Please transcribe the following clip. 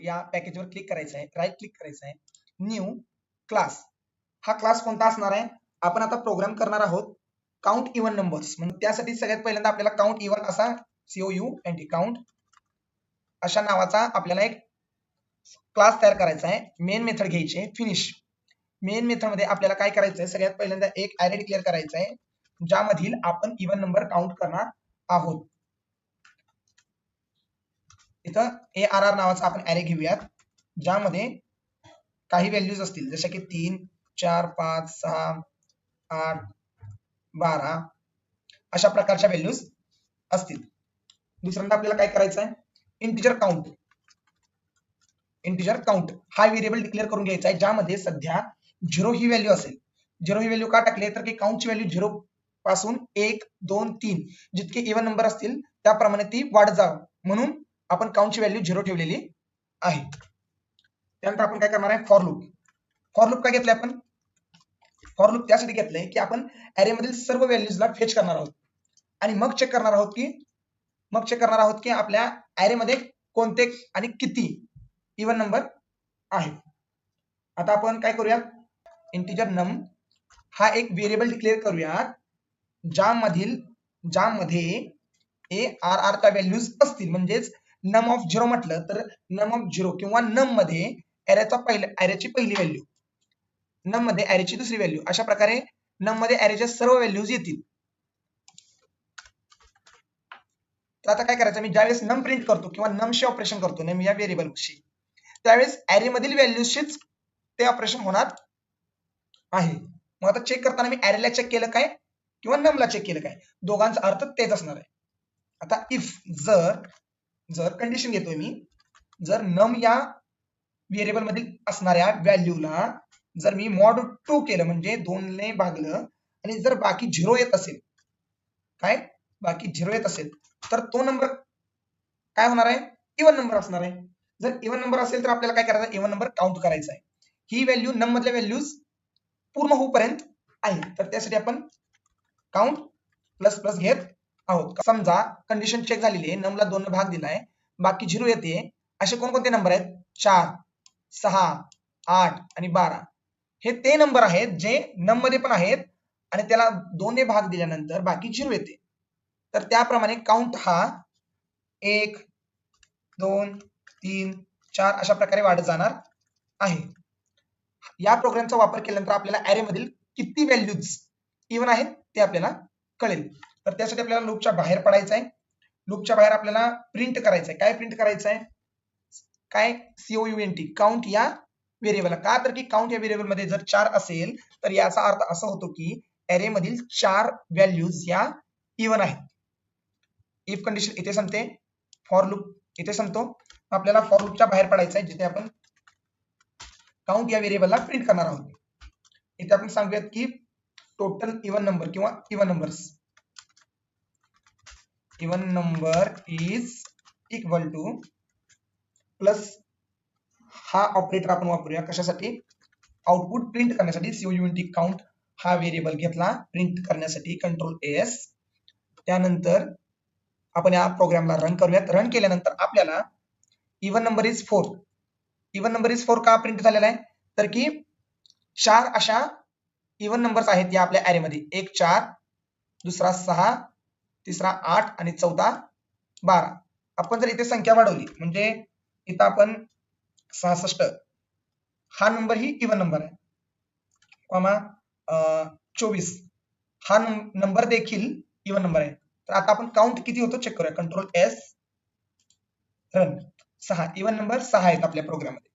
या पॅकेजवर क्लिक करायचं आहे, राईट क्लिक करायचं आहे, न्यू क्लास. हा क्लास कोणता असणार आहे? आपण आता प्रोग्राम करणार आहोत काउंट इव्हन नंबर्स. म्हणजे त्यासाठी सगळ्यात पहिल्यांदा आपल्याला काउंट इव्हन असा COUNT काउंट अशा नावाचा आपल्याला एक क्लास तयार करायचा आहे. मेन मेथड घ्यायची आहे फिनिश. मेन मेथड मध्ये आपल्याला काय करायचं आहे? सगळ्यात पहिल्यांदा एक ॲरे डिक्लेअर करायचा आहे ज्यामधील आपण इव्हन नंबर काउंट करणार आहोत. इथं ARR नावाचा आपण ॲरे घेऊयात ज्यामध्ये काही व्हॅल्यूज असतील जसे की 3, 4, 5, 6, 8, 12 अशा प्रकारच्या व्हॅल्यूज असतील. दुसऱ्यांदा आपल्याला काय करायचं आहे? Integer count. इंटिजर काउंट हा व्हेरिएबल डिक्लेअर करून घ्यायचा आहे ज्यामध्ये सध्या 0 ही व्हॅल्यू असेल. 0 ही व्हॅल्यू का टाकली तर की काउंटची व्हॅल्यू 0 पासून 1, 2, 3 जितके इव्हन नंबर असतील त्याप्रमाणे ती वाढत जावं म्हणून आपण काउंटची व्हॅल्यू 0 ठेवलेली आहे. त्यानंतर आपण काय करणार आहे? For loop. फॉर लूप का घेतलंय आपण? फॉर लूप त्यासाठी घेतलंय की आपण ॲरे मधील सर्व व्हॅल्यूजला फेच करणार आहोत आणि मग चेक करणार आहोत की आपल्या ॲरे मध्ये कोणते आणि किती इव्हन नंबर आहेत. आता आपण काय करूया? इंटिजर नम हा एक व्हेरिएबल डिक्लेअर करूया ज्यामध्ये ARR च्या व्हॅल्यूज असतील. म्हणजेच नम ऑफ 0 म्हटलं तर नम ऑफ 0 किंवा नम मध्ये ॲरेची पहिली व्हॅल्यू, नम मध्ये ॲरेची दुसरी व्हॅल्यू, अशा प्रकारे नम मध्ये ॲरेच्या सर्व व्हॅल्यूज येतील. तर आता काय करायचं? मी ज्यावेळेस नम प्रिंट करतो किंवा नमशी ऑपरेशन करतो नम या व्हेरिएबलशी त्यावेळेस ॲरे मधील व्हॅल्यूजशीच ते ऑपरेशन होणार आहे. मग आता चेक करताना मी ॲरेला चेक केलं काय किंवा नमला चेक केलं काय, दोघांचा अर्थ तेच असणार आहे. आता इफ जर कंडिशन घेतोय मी, जर नम या व्हेरिएबल मधील असणाऱ्या व्हॅल्यूला जर मी मॉड 2 केलं म्हणजे 2 ने भागलं आणि जर बाकी 0 येत असेल, काय बाकी 0 येत असेल तर तो नंबर काय होणार आहे? इव्हन नंबर असणार आहे. जर इव्हन नंबर असेल तर आपल्याला काय करायचं? इव्हन नंबर काउंट करायचा आहे. ही व्हॅल्यू नम मधल्या व्हॅल्यूज पूर्ण होऊपर्यंत आहे. तर त्यासाठी आपण काउंट प्लस प्लस घेत आहोत. समजा कंडिशन चेक झालेली आहे, नमला 2 ने भाग दिलाय, बाकी 0 येते. असे कोणकोणते नंबर आहेत? 4, 6, 8 आणि 12 हे ते नंबर आहेत जे नम मध्ये पण आहेत आणि त्याला 2 ने भाग दिल्यानंतर बाकी 0 येते. तर त्याप्रमाणे काउंट हा 1, 2, 3, 4 अशा प्रकारे वाढत जाणार आहे. या प्रोग्रामचा वापर केल्यानंतर आपल्याला ॲरे मधील किती व्हॅल्यूज इव्हन आहेत ते आपल्याला कळेल. तर त्यासाठी आपल्याला लूपच्या बाहेर पडायचं आहे. लूपच्या बाहेर आपल्याला प्रिंट करायचं आहे. काय प्रिंट करायचं आहे? काय? COUNT काउंट या व्हेरिएबल. का तर की काउंट या व्हेरिएबल मध्ये जर 4 असेल तर याचा अर्थ असा होतो की ॲरे मधील 4 व्हॅल्यूज या इव्हन आहेत. इफ कंडिशन इथे संपते, फॉर लूप इथे संपतो. आपल्याला फॉर लूपच्या बाहेर पडायचं आहे जिथे आपण काउंट या व्हेरिएबलला प्रिंट करणार आहोत. इथे आपण सांगूयात की टोटल इव्हन नंबर किंवा even number is equal two plus हा ऑपरेटर आपण वापरूया कशासाठी? आउटपुट प्रिंट करण्यासाठी. COUNT काउंट हा व्हेरिएबल घेतला प्रिंट करण्यासाठी, कंट्रोल AS. त्यानंतर आपण या प्रोग्रामला रन करूयात. रन केल्यानंतर आपल्याला even number is 4. Even number is 4 का प्रिंट झालेला आहे? तर की 4 अशा इव्हन नंबर्स आहेत या आपल्या ॲरे मध्ये. एक 4, दुसरा 6, तिसरा 8 आणि चौथा 12. आपण जर इथे संख्या वाढवली म्हणजे इथं आपण 66 हा नंबर ही इव्हन नंबर आहे, कॉमा 24 हा नंबर देखील इव्हन नंबर आहे. तर आता आपण काउंट किती होतो चेक करूया. Control S run. 6 even number 6 आहेत आपल्या प्रोग्राम मध्ये.